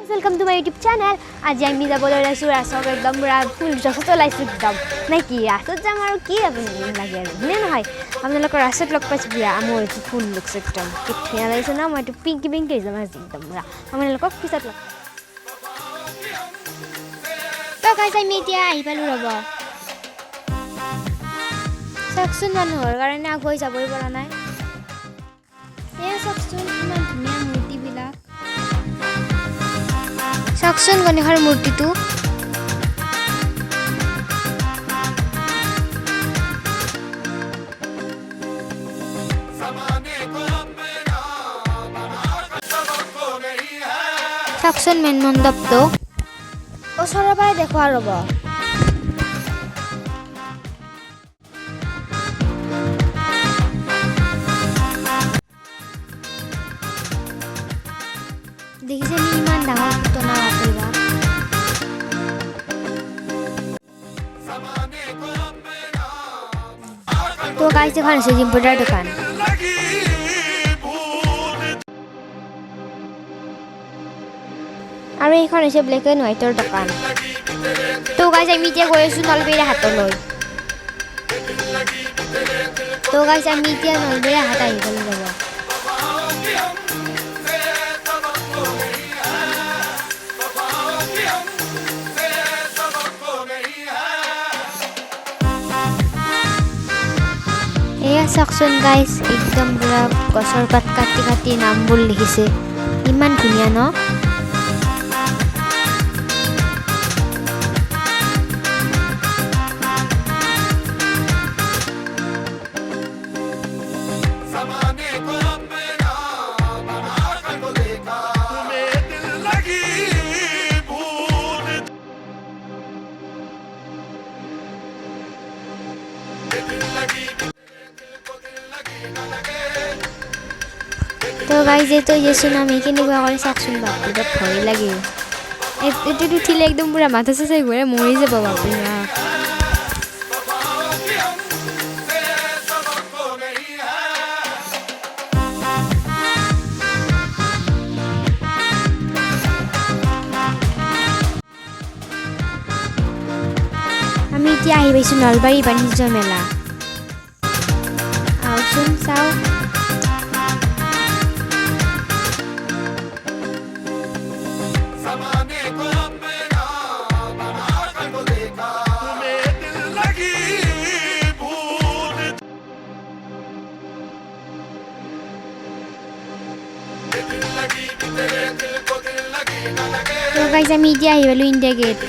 Welcome to my YouTube channel. আজি আমি যাবলৈ ওলাইছোঁ ৰাসক একদম পুৰা ফুল ড্ৰেছত ওলাইছোঁ একদম নে কি ৰাসত যাম আৰু কি লাগে আৰু নে নহয় আপোনালোকৰ ৰাসত লগ পাইছোঁ বিয়া মোৰ এইটো ফুল লুকছ একদম কি ধুনীয়া লাগিছে ন মই এইটো পিংকি পিংকি যাম আজি একদম পুৰা আপোনালোকক পিছত লগ তো গাইজ আমি এতিয়া আহি পালোঁ ৰ'ব চাওকচোন মানুহৰ কাৰণে আগুৱাই যাবই পৰা নাই এয়া চাওকচোন ইমান ধুনীয়া মূৰ্তিবিলাক চাওকচোন গণেশৰ মূৰ্তিটো চাওকচোন মেন মণ্ডপটো ওচৰৰ পৰাই দেখুওৱা ৰ'ব দেখিছে নি ইমান ডাঙৰ পুতনা বাপৰিবা তো গাইজ এখন আছে জিম্পটাৰ দোকান আৰু এইখন হৈছে ব্লেক এণ্ড হোৱাইটৰ দোকান তো গাইজ আমি এতিয়া গৈ আছোঁ নলবেৰীয়া হাটলৈ তো গাইজ আমি এতিয়া নলবেৰীয়া হাট আহিবলৈ যাব এয়া চাওকচোন গাইজ একদম পুৰা গছৰ পাত কাটি কাটি নামবোৰ লিখিছে ইমান ধুনীয়া ন তো গাইজ এইটো চুনামি কেনেকুৱা কৰি চাওকচোন বাপৰে ভয় লাগে এইটোত উঠিলে একদম পুৰা মাথা চাচাই ঘূৰাই মৰি যাব বাপৰে আমি এতিয়া আহি পাইছোঁ নলবাৰী বাণিজ্য মেলা আহকচোন চাওঁ তো গাইজ আমি এতিয়া আহি পালোঁ ইণ্ডিয়া গেট